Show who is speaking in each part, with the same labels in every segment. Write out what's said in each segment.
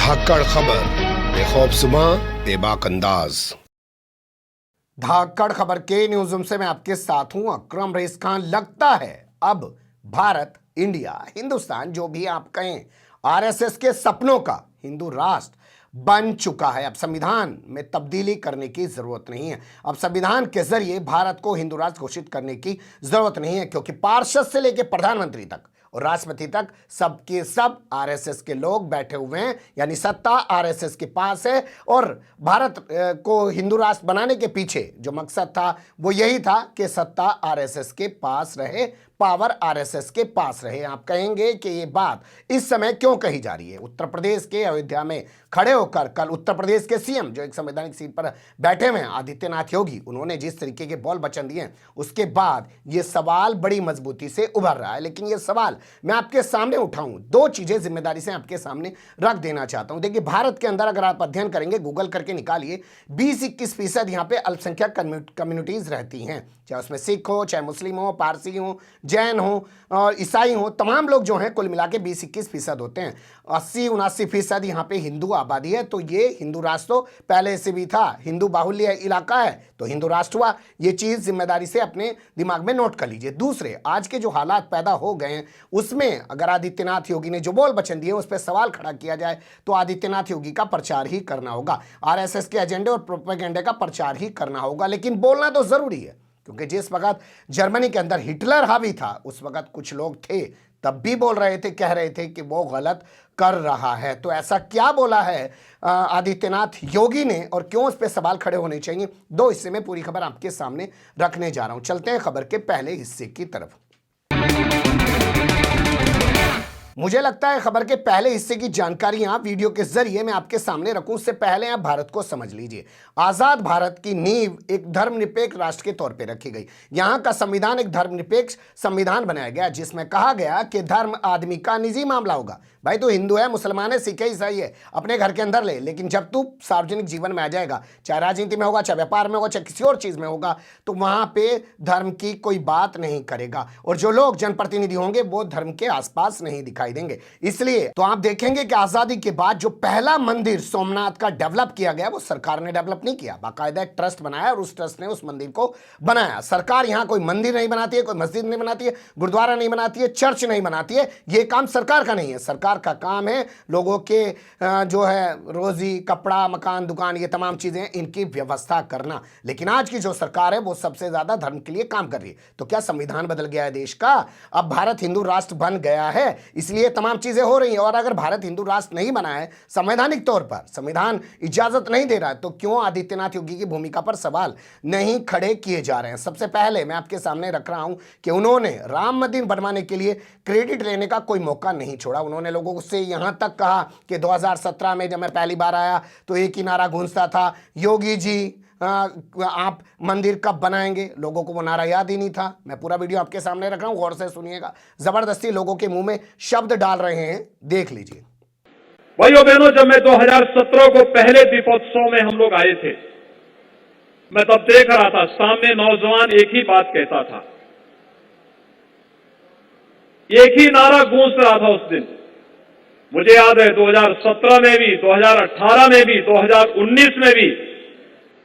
Speaker 1: धाकड़ खबर बेखौफसुमा बेबाक अंदाज।
Speaker 2: धाकड़ खबर के न्यूज़ रूम से मैं आपके साथ हूं अकरम रईस खान। लगता है अब भारत, इंडिया, हिंदुस्तान, जो भी आप कहें, आरएसएस के सपनों का हिंदू राष्ट्र बन चुका है। अब संविधान में तब्दीली करने की जरूरत नहीं है। अब संविधान के जरिए भारत को हिंदू राष्ट्र घोषित करने की जरूरत नहीं है, क्योंकि पार्षद से लेकर प्रधानमंत्री तक और राष्ट्रपति तक सबके सब आरएसएस के लोग बैठे हुए हैं, यानी सत्ता आरएसएस के पास है। और भारत को हिंदू राष्ट्र बनाने के पीछे जो मकसद था वो यही था कि सत्ता आरएसएस के पास रहे, पावर आरएसएस के पास रहे। आप कहेंगे कि ये बात इस समय क्यों कही जा रही है? उत्तर प्रदेश के अयोध्या में खड़े होकर कल उत्तर प्रदेश के सीएम, जो एक संवैधानिक सीट पर बैठे हुए हैं, आदित्यनाथ योगी, उन्होंने जिस तरीके के बोल वचन दिए हैं, उसके बाद ये सवाल बड़ी मजबूती से उभर रहा है। लेकिन ये सवाल मैं आपके सामने उठाऊं, दो चीजें जिम्मेदारी से आपके सामने रख देना चाहता हूं। देखिए, भारत के अंदर अगर आप अध्ययन करेंगे, गूगल करके निकालिए, 20-21% यहाँ पे अल्पसंख्यक कम्युनिटीज रहती हैं, चाहे उसमें सिख हो, चाहे मुस्लिम हो, पारसी हो, जैन हो और ईसाई हो, तमाम लोग जो हैं कुल मिला के 20-21% होते हैं। 80-79% यहाँ पे हिंदू आबादी है। तो ये हिंदू राष्ट्र तो पहले से भी था, हिंदू बाहुल्य इलाका है तो हिंदू राष्ट्र हुआ। ये चीज़ जिम्मेदारी से अपने दिमाग में नोट कर लीजिए। दूसरे, आज के जो हालात पैदा हो गए हैं उसमें अगर आदित्यनाथ योगी ने जो बोल वचन दिए उस पर सवाल खड़ा किया जाए तो आदित्यनाथ योगी का प्रचार ही करना होगा, आरएसएस के एजेंडे और प्रोपेगेंडे का प्रचार ही करना होगा। लेकिन बोलना तो जरूरी है, क्योंकि जिस वक्त जर्मनी के अंदर हिटलर हावी था उस वक्त कुछ लोग थे तब भी बोल रहे थे, कह रहे थे कि वो गलत कर रहा है। तो ऐसा क्या बोला है आदित्यनाथ योगी ने और क्यों उस पर सवाल खड़े होने चाहिए? दो हिस्से में पूरी खबर आपके सामने रखने जा रहा हूं। चलते हैं खबर के पहले हिस्से की तरफ। मुझे लगता है खबर के पहले हिस्से की जानकारियां वीडियो के जरिए मैं आपके सामने रखूं, उससे पहले आप भारत को समझ लीजिए। आजाद भारत की नींव एक धर्मनिरपेक्ष राष्ट्र के तौर पे रखी गई। यहां का संविधान एक धर्मनिरपेक्ष संविधान बनाया गया, जिसमें कहा गया कि धर्म आदमी का निजी मामला होगा। भाई, तू हिंदू है, मुसलमान है, सिख है, ईसाई है, अपने घर के अंदर ले, लेकिन जब तू सार्वजनिक जीवन में आ जाएगा, चाहे राजनीति में होगा, चाहे व्यापार में होगा, चाहे किसी और चीज में होगा, तो वहां पे धर्म की कोई बात नहीं करेगा। और जो लोग जनप्रतिनिधि होंगे वो धर्म के आसपास नहीं दिखाई देंगे। इसलिए तो आप देखेंगे कि आजादी के बाद जो पहला मंदिर सोमनाथ का डेवलप किया गया वो सरकार ने डेवलप नहीं किया, बाकायदा एक ट्रस्ट बनाया और उस ट्रस्ट ने उस मंदिर को बनाया। सरकार यहां कोई मंदिर नहीं बनाती है, कोई मस्जिद नहीं बनाती है, गुरुद्वारा नहीं बनाती है, चर्च नहीं बनाती है। ये काम सरकार का नहीं है। सरकार का काम है लोगों के जो है रोजी, कपड़ा, मकान, दुकान, ये तमाम चीजें, इनकी व्यवस्था करना। लेकिन आज की जो सरकार है वो सबसे ज्यादा धर्म के लिए काम कर रही है। तो क्या संविधान बदल गया है देश का? अब भारत हिंदू राष्ट्र बन गया है, इसलिए तमाम चीजें हो रही हैं। और अगर भारत हिंदू राष्ट्र नहीं बना है, संवैधानिक तौर पर संविधान इजाजत नहीं दे रहा है, तो क्यों आदित्यनाथ योगी की भूमिका पर सवाल नहीं खड़े किए जा रहे हैं? सबसे पहले मैं आपके सामने रख रहा हूं कि उन्होंने राम मंदिर बनवाने के लिए क्रेडिट लेने का कोई मौका नहीं छोड़ा। उन्होंने लोगों से यहां तक कहा कि 2017 में जब मैं पहली बार आया तो एक ही नारा गूंजता था, योगी जी आप मंदिर कब बनाएंगे? लोगों को वो नारा याद ही नहीं था। मैं पूरा वीडियो आपके सामने रख रहा हूं, गौर से सुनिएगा। जबरदस्ती लोगों के मुंह में शब्द डाल रहे हैं, देख लीजिए।
Speaker 3: भाइयों बहनों, जब मैं 2017 को पहले दीपोत्सव में हम लोग आए थे, मैं तब देख रहा था सामने नौजवान एक ही बात कहता था, एक ही नारा गूंज रहा था उस दिन। मुझे याद है 2017 में भी, 2018 में भी, 2019 में भी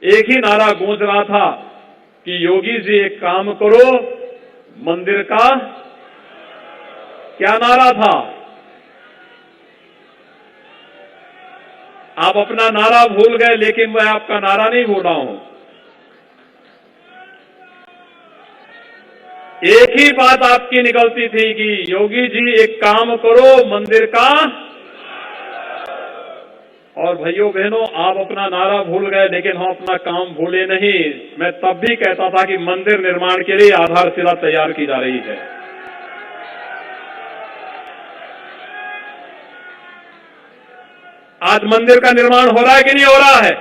Speaker 3: एक ही नारा गूंज रहा था कि योगी जी एक काम करो, मंदिर का क्या नारा था? आप अपना नारा भूल गए, लेकिन मैं आपका नारा नहीं भूल रहा हूं। एक ही बात आपकी निकलती थी कि योगी जी एक काम करो, मंदिर का। और भाइयों बहनों, आप अपना नारा भूल गए, लेकिन हम अपना काम भूले नहीं। मैं तब भी कहता था कि मंदिर निर्माण के लिए आधारशिला तैयार की जा रही है। आज मंदिर का निर्माण हो रहा है कि नहीं हो रहा है?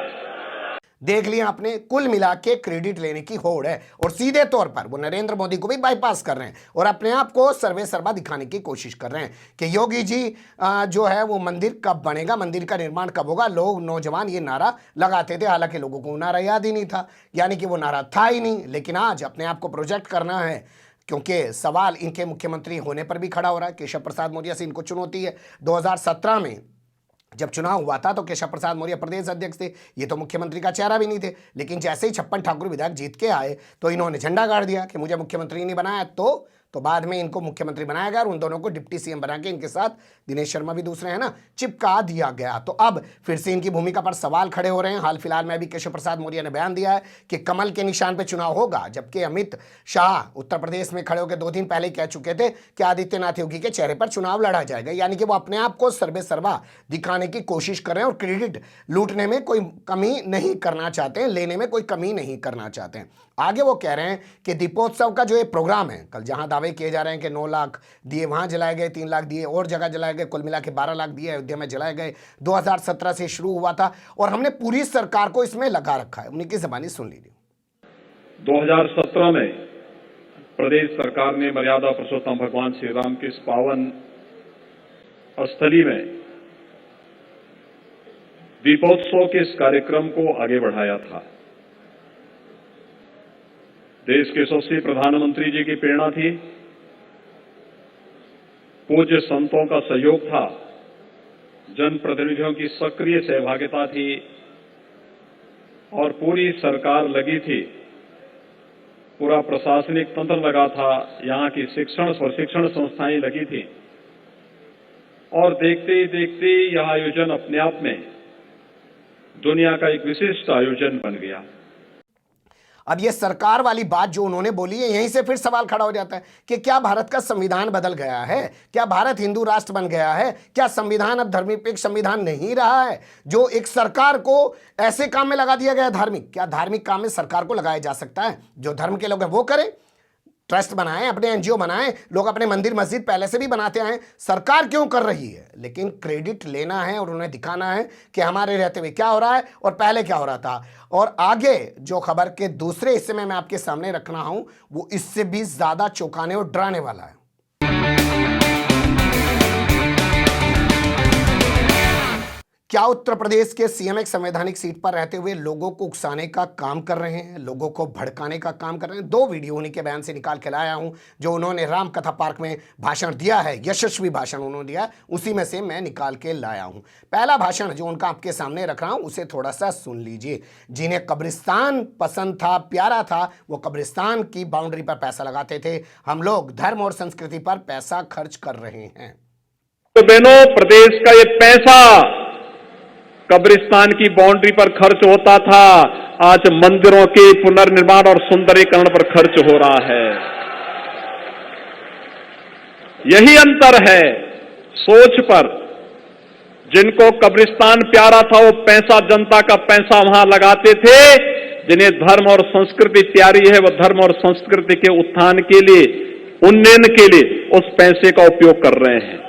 Speaker 2: देख लिया आपने, कुल मिला के क्रेडिट लेने की होड़ है और सीधे तौर पर वो नरेंद्र मोदी को भी बाईपास कर रहे हैं और अपने आप को सर्वे सर्वा दिखाने की कोशिश कर रहे हैं कि योगी जी जो है वो मंदिर कब बनेगा, मंदिर का निर्माण कब होगा। लोग, नौजवान ये नारा लगाते थे, हालांकि लोगों को नारा याद ही नहीं था, यानी कि वो नारा था ही नहीं। लेकिन आज अपने आप को प्रोजेक्ट करना है, क्योंकि सवाल इनके मुख्यमंत्री होने पर भी खड़ा हो रहा है। केशव प्रसाद मौर्य से इनको चुनौती है। 2017 में जब चुनाव हुआ था तो केशव प्रसाद मौर्य प्रदेश अध्यक्ष थे, ये तो मुख्यमंत्री का चेहरा भी नहीं थे। लेकिन जैसे ही छप्पन ठाकुर विधायक जीत के आए तो इन्होंने झंडा गाड़ दिया कि मुझे मुख्यमंत्री नहीं बनाया, तो बाद में इनको मुख्यमंत्री बनाया गया और उन दोनों को डिप्टी सीएम बना के इनके साथ दिनेश शर्मा भी दूसरे हैं ना, चिपका दिया गया। तो अब फिर से इनकी भूमिका पर सवाल खड़े हो रहे हैं। हाल फिलहाल में भी केशव प्रसाद मौर्य ने बयान दिया है कि कमल के निशान पे चुनाव होगा, जबकि अमित शाह उत्तर प्रदेश में खड़े होकर 2 दिन पहले कह चुके थे कि आदित्यनाथ योगी के चेहरे पर चुनाव लड़ा जाएगा। यानी कि वो अपने आप को सर्वे सर्वा दिखाने की कोशिश कर रहे हैं और क्रेडिट लूटने में कोई कमी नहीं करना चाहते हैं, लेने में कोई कमी नहीं करना चाहते हैं। आगे वो कह रहे हैं कि दीपोत्सव का जो ये प्रोग्राम है, कल जहां दावे किए जा रहे हैं कि 9 लाख दिए वहां जलाए गए, 3 लाख दिए और जगह जलाए गए, कुल मिला के 12 लाख दिए अयोध्या में जलाए गए, 2017 से शुरू हुआ था और हमने पूरी सरकार को इसमें लगा रखा है। उन्हीं की ज़बानी सुन लीजिए।
Speaker 3: 2017 में प्रदेश सरकार ने मर्यादा पुरुषोत्तम भगवान श्री राम की इस पावन स्थली में दीपोत्सव के इस कार्यक्रम को आगे बढ़ाया था। देश के यशस्वी प्रधानमंत्री जी की प्रेरणा थी, पूज्य संतों का सहयोग था, जनप्रतिनिधियों की सक्रिय सहभागिता थी और पूरी सरकार लगी थी, पूरा प्रशासनिक तंत्र लगा था, यहां की शिक्षण प्रशिक्षण संस्थाएं लगी थी और देखते ही देखते यह आयोजन अपने आप में दुनिया का एक विशिष्ट आयोजन बन गया।
Speaker 2: अब ये सरकार वाली बात जो उन्होंने बोली है, यहीं से फिर सवाल खड़ा हो जाता है कि क्या भारत का संविधान बदल गया है? क्या भारत हिंदू राष्ट्र बन गया है? क्या संविधान अब धर्मनिरपेक्ष संविधान नहीं रहा है, जो एक सरकार को ऐसे काम में लगा दिया गया है धार्मिक? क्या धार्मिक काम में सरकार को लगाया जा सकता है? जो धर्म के लोग हैं वो करें, ट्रस्ट बनाएं, अपने एनजीओ बनाएं, लोग अपने मंदिर मस्जिद पहले से भी बनाते आए, सरकार क्यों कर रही है? लेकिन क्रेडिट लेना है और उन्हें दिखाना है कि हमारे रहते हुए क्या हो रहा है और पहले क्या हो रहा था। और आगे जो खबर के दूसरे हिस्से में मैं आपके सामने रख रहा हूं वो इससे भी ज्यादा चौंकाने और डराने वाला है। क्या उत्तर प्रदेश के सीएम एक संवैधानिक सीट पर रहते हुए लोगों को उकसाने का काम कर रहे हैं, लोगों को भड़काने का काम कर रहे हैं? 2 वीडियो उन्हीं के बयान से निकाल के लाया हूं जो उन्होंने राम कथा पार्क में भाषण दिया है, यशस्वी भाषण उन्होंने दिया, उसी में से मैं निकाल के लाया हूं। पहला भाषण जो उनका आपके सामने रख रहा हूं उसे थोड़ा सा सुन लीजिए। जिन्हें कब्रिस्तान पसंद था, प्यारा था, वो कब्रिस्तान की बाउंड्री पर पैसा लगाते थे। हम लोग धर्म और संस्कृति पर पैसा खर्च कर रहे हैं।
Speaker 3: तो बहनों, प्रदेश का ये पैसा कब्रिस्तान की बाउंड्री पर खर्च होता था, आज मंदिरों के पुनर्निर्माण और सुंदरीकरण पर खर्च हो रहा है। यही अंतर है सोच पर। जिनको कब्रिस्तान प्यारा था वो पैसा, जनता का पैसा वहां लगाते थे। जिन्हें धर्म और संस्कृति प्यारी है वो धर्म और संस्कृति के उत्थान के लिए, उन्नयन के लिए उस पैसे का उपयोग कर रहे हैं।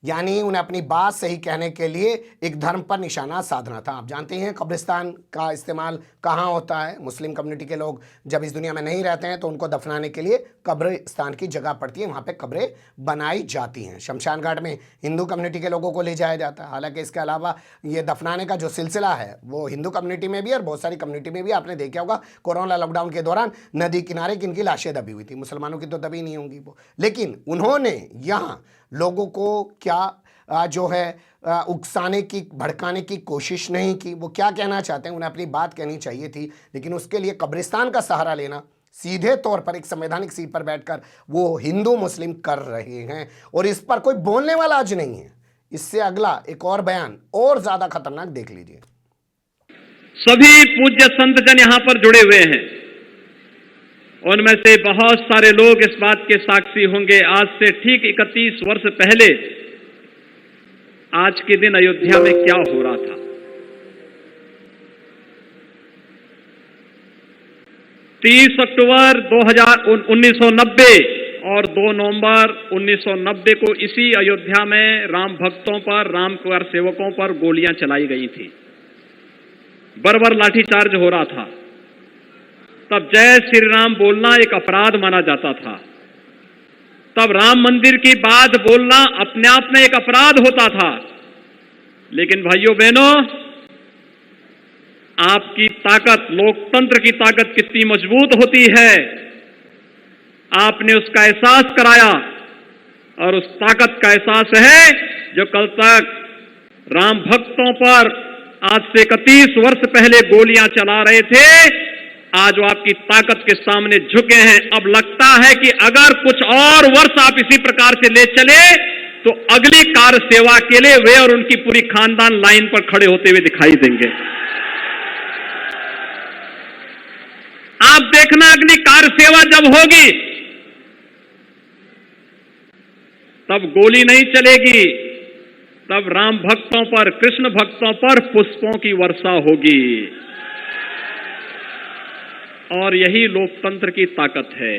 Speaker 2: यानी उन्हें अपनी बात सही कहने के लिए एक धर्म पर निशाना साधना था। आप जानते हैं कब्रिस्तान का इस्तेमाल कहाँ होता है। मुस्लिम कम्युनिटी के लोग जब इस दुनिया में नहीं रहते हैं तो उनको दफनाने के लिए कब्रिस्तान की जगह पड़ती है, वहाँ पे कब्रें बनाई जाती हैं। शमशान घाट में हिंदू कम्युनिटी के लोगों को ले जाया जाता है। हालांकि इसके अलावा ये दफनाने का जो सिलसिला है वो हिंदू कम्युनिटी में भी और बहुत सारी कम्युनिटी में भी आपने देखा होगा। कोरोना लॉकडाउन के दौरान नदी किनारे किनकी लाशें दबी हुई थी, मुसलमानों की तो दबी नहीं होंगी वो। लेकिन उन्होंने यहाँ लोगों को क्या जो है उकसाने की, भड़काने की कोशिश नहीं की। वो क्या कहना चाहते हैं, उन्हें अपनी बात कहनी चाहिए थी, लेकिन उसके लिए कब्रिस्तान का सहारा लेना, सीधे तौर पर एक संवैधानिक सीट पर बैठकर वो हिंदू मुस्लिम कर रहे हैं और इस पर कोई बोलने वाला आज नहीं है। इससे अगला एक और बयान और ज्यादा खतरनाक देख लीजिए।
Speaker 3: सभी पूज्य संत जन यहां पर जुड़े हुए हैं, उनमें से बहुत सारे लोग इस बात के साक्षी होंगे। आज से ठीक 31 वर्ष पहले आज के दिन अयोध्या में क्या हो रहा था। 30 अक्टूबर 1990 और 2 नवंबर 1990 को इसी अयोध्या में राम भक्तों पर, राम कार सेवकों पर गोलियां चलाई गई थी। बर्बर लाठीचार्ज हो रहा था। तब जय श्री राम बोलना एक अपराध माना जाता था। तब राम मंदिर की बात बोलना अपने आप में एक अपराध होता था। लेकिन भाइयों बहनों, आपकी ताकत, लोकतंत्र की ताकत कितनी मजबूत होती है, आपने उसका एहसास कराया। और उस ताकत का एहसास है जो कल तक राम भक्तों पर आज से 31 वर्ष पहले गोलियां चला रहे थे, आज वो आपकी ताकत के सामने झुके हैं। अब लगता है कि अगर कुछ और वर्ष आप इसी प्रकार से ले चले तो अगली कार सेवा के लिए वे और उनकी पूरी खानदान लाइन पर खड़े होते हुए दिखाई देंगे। आप देखना, अगली कार सेवा जब होगी तब गोली नहीं चलेगी, तब राम भक्तों पर, कृष्ण भक्तों पर पुष्पों की वर्षा होगी। और यही लोकतंत्र की ताकत है।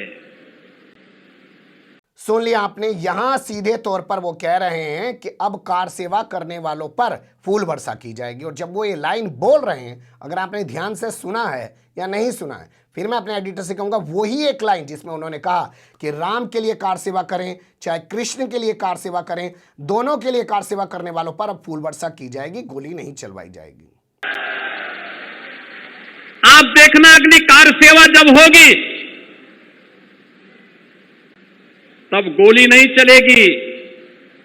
Speaker 2: सुन लिया आपने, यहां सीधे तौर पर वो कह रहे हैं कि अब कार सेवा करने वालों पर फूल वर्षा की जाएगी। और जब वो ये लाइन बोल रहे हैं, अगर आपने ध्यान से सुना है या नहीं सुना है, फिर मैं अपने एडिटर से कहूंगा वही एक लाइन जिसमें उन्होंने कहा कि राम के लिए कार सेवा करें, चाहे कृष्ण के लिए कार सेवा करें, दोनों के लिए कार सेवा करने वालों पर अब फूल वर्षा की जाएगी, गोली नहीं चलवाई जाएगी।
Speaker 3: आप देखना, अगली कार सेवा जब होगी तब गोली नहीं चलेगी,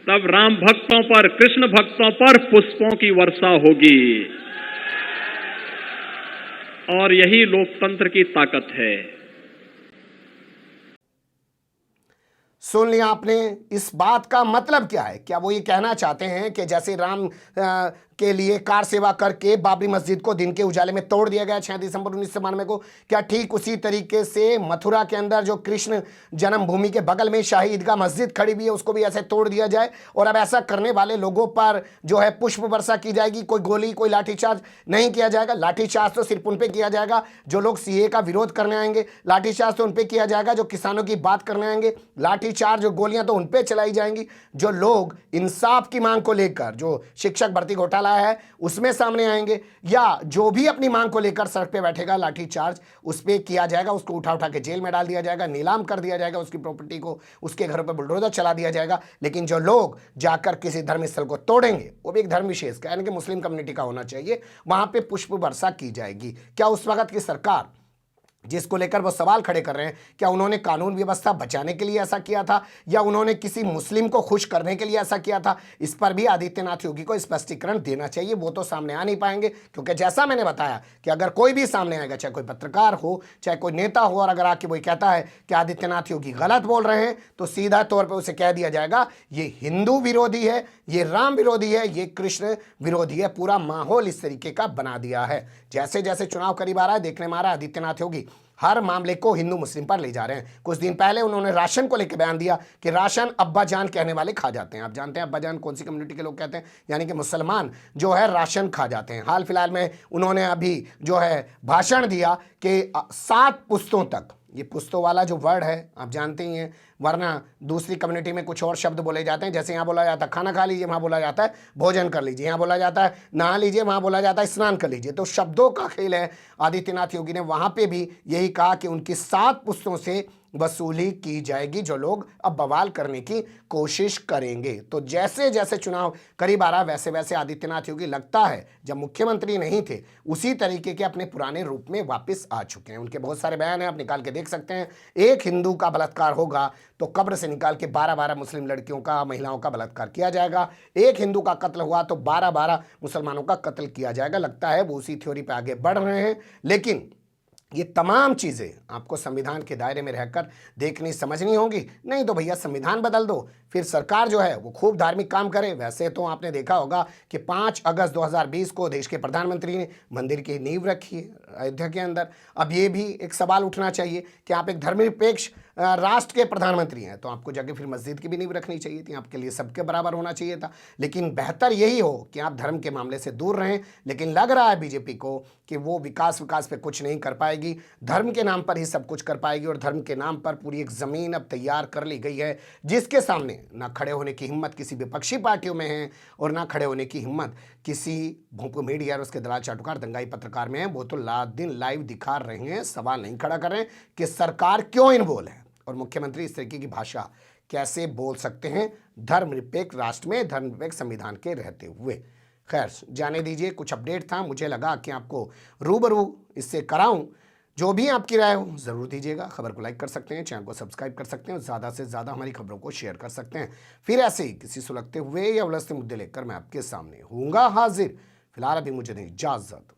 Speaker 3: तब राम भक्तों पर, कृष्ण भक्तों पर पुष्पों की वर्षा होगी। और यही लोकतंत्र की ताकत है।
Speaker 2: सुन लिया आपने, इस बात का मतलब क्या है? क्या वो ये कहना चाहते हैं कि जैसे राम के लिए कार सेवा करके बाबरी मस्जिद को दिन के उजाले में तोड़ दिया गया 6 दिसंबर 1992 को, क्या ठीक उसी तरीके से मथुरा के अंदर जो कृष्ण जन्मभूमि के बगल में शाही ईदगाह मस्जिद खड़ी हुई है उसको भी ऐसे तोड़ दिया जाए और अब ऐसा करने वाले लोगों पर जो है पुष्प वर्षा की जाएगी? कोई गोली, कोई लाठीचार्ज नहीं किया जाएगा। लाठीचार्ज तो सिर्फ उन पे किया जाएगा जो लोग सीए का विरोध करने आएंगे, लाठीचार्ज तो उन पे किया जाएगा जो किसानों की बात करने आएंगे, लाठीचार्ज और गोलियां तो उन पे चलाई जाएंगी जो लोग इंसाफ की मांग को लेकर, जो शिक्षक भर्ती घोटाला है उसमें सामने आएंगे, या जो भी अपनी मांग को लेकर सड़क पे बैठेगा लाठीचार्ज उस पे किया जाएगा, उसको उठा उठा के जेल में डाल दिया जाएगा, नीलाम कर दिया जाएगा, उसकी प्रॉपर्टी को, उसके घरों पे बुलडोजर चला दिया जाएगा। लेकिन जो लोग जाकर किसी धर्म स्थल को तोड़ेंगे, वो भी एक धर्म विशेष का यानी कि मुस्लिम कम्युनिटी का होना चाहिए, वहां पे पुष्प वर्षा की जाएगी। क्या उस वक्त की सरकार जिसको लेकर वो सवाल खड़े कर रहे हैं, क्या उन्होंने कानून व्यवस्था बचाने के लिए ऐसा किया था या उन्होंने किसी मुस्लिम को खुश करने के लिए ऐसा किया था? इस पर भी आदित्यनाथ योगी को स्पष्टीकरण देना चाहिए। वो तो सामने आ नहीं पाएंगे क्योंकि जैसा मैंने बताया कि अगर कोई भी सामने आएगा, चाहे कोई पत्रकार हो, चाहे कोई नेता हो, और अगर आके वही कहता है कि आदित्यनाथ योगी गलत बोल रहे हैं, तो सीधा तौर पर उसे कह दिया जाएगा ये हिंदू विरोधी है, ये राम विरोधी है, ये कृष्ण विरोधी है। पूरा माहौल इस तरीके का बना दिया है। जैसे जैसे चुनाव करीब आ रहा है, देखने में आ रहा है आदित्यनाथ योगी हर मामले को हिंदू मुस्लिम पर ले जा रहे हैं। कुछ दिन पहले उन्होंने राशन को लेकर बयान दिया कि राशन अब्बा जान कहने वाले खा जाते हैं। आप जानते हैं अब्बा जान कौन सी कम्युनिटी के लोग कहते हैं, यानी कि मुसलमान जो है राशन खा जाते हैं। हाल फिलहाल में उन्होंने अभी जो है भाषण दिया कि 7 पुश्तों तक, ये पुश्तों वाला जो वर्ड है आप जानते ही हैं, वरना दूसरी कम्युनिटी में कुछ और शब्द बोले जाते हैं। जैसे यहाँ बोला जाता है खाना खा लीजिए, वहाँ बोला जाता है भोजन कर लीजिए, यहाँ बोला जाता है नहा लीजिए, वहाँ बोला जाता है स्नान कर लीजिए। तो शब्दों का खेल है। आदित्यनाथ योगी ने वहाँ पे भी यही कहा कि उनकी 7 पुश्तों से वसूली की जाएगी जो लोग अब बवाल करने की कोशिश करेंगे। तो जैसे जैसे चुनाव करीब आ रहा वैसे वैसे आदित्यनाथ योगी लगता है जब मुख्यमंत्री नहीं थे उसी तरीके के अपने पुराने रूप में वापस आ चुके हैं। उनके बहुत सारे बयान हैं, आप निकाल के देख सकते हैं। एक हिंदू का बलात्कार होगा तो कब्र से निकाल के 12-12 मुस्लिम लड़कियों का, महिलाओं का बलात्कार किया जाएगा। एक हिंदू का कत्ल हुआ तो 12-12 मुसलमानों का कत्ल किया जाएगा। लगता है वो उसी थ्योरी पे आगे बढ़ रहे हैं। लेकिन ये तमाम चीज़ें आपको संविधान के दायरे में रहकर देखनी समझनी होंगी। नहीं तो भैया संविधान बदल दो, फिर सरकार जो है वो खूब धार्मिक काम करे। वैसे तो आपने देखा होगा कि 5 अगस्त 2020 को देश के प्रधानमंत्री ने मंदिर की नींव रखी है अयोध्या के अंदर। अब ये भी एक सवाल उठना चाहिए कि आप एक धर्मनिरपेक्ष राष्ट्र के प्रधानमंत्री हैं तो आपको जाके फिर मस्जिद की भी नींव रखनी चाहिए थी, आपके लिए सबके बराबर होना चाहिए था। लेकिन बेहतर यही हो कि आप धर्म के मामले से दूर रहें। लेकिन लग रहा है बीजेपी को कि वो विकास पे कुछ नहीं कर पाएगी, धर्म के नाम पर ही सब कुछ कर पाएगी। और धर्म के नाम पर पूरी एक ज़मीन अब तैयार कर ली गई है जिसके सामने ना खड़े होने की हिम्मत किसी विपक्षी पार्टियों में है और ना खड़े होने की हिम्मत किसी भूप मीडिया और उसके दलाल चाटुकार दंगाई पत्रकार में है। वो तो रात दिन लाइव दिखा रहे हैं, सवाल नहीं खड़ा कर रहे हैं कि सरकार क्यों इन्वॉल्व है और मुख्यमंत्री इस तरीके की भाषा कैसे बोल सकते हैं धर्मनिरपेक्ष राष्ट्र में, धर्मनिरपेक्ष संविधान के रहते हुए। खैर जाने दीजिए, कुछ अपडेट था, मुझे लगा कि आपको रूबरू इससे कराऊं जो भी आपकी राय हो जरूर दीजिएगा। खबर को लाइक कर सकते हैं, चैनल को सब्सक्राइब कर सकते हैं और ज़्यादा से ज़्यादा हमारी खबरों को शेयर कर सकते हैं। फिर ऐसे ही किसी सुलगते हुए या उलझते मुद्दे लेकर मैं आपके सामने होऊंगा हाजिर। फिलहाल अभी मुझे दें इजाज़त।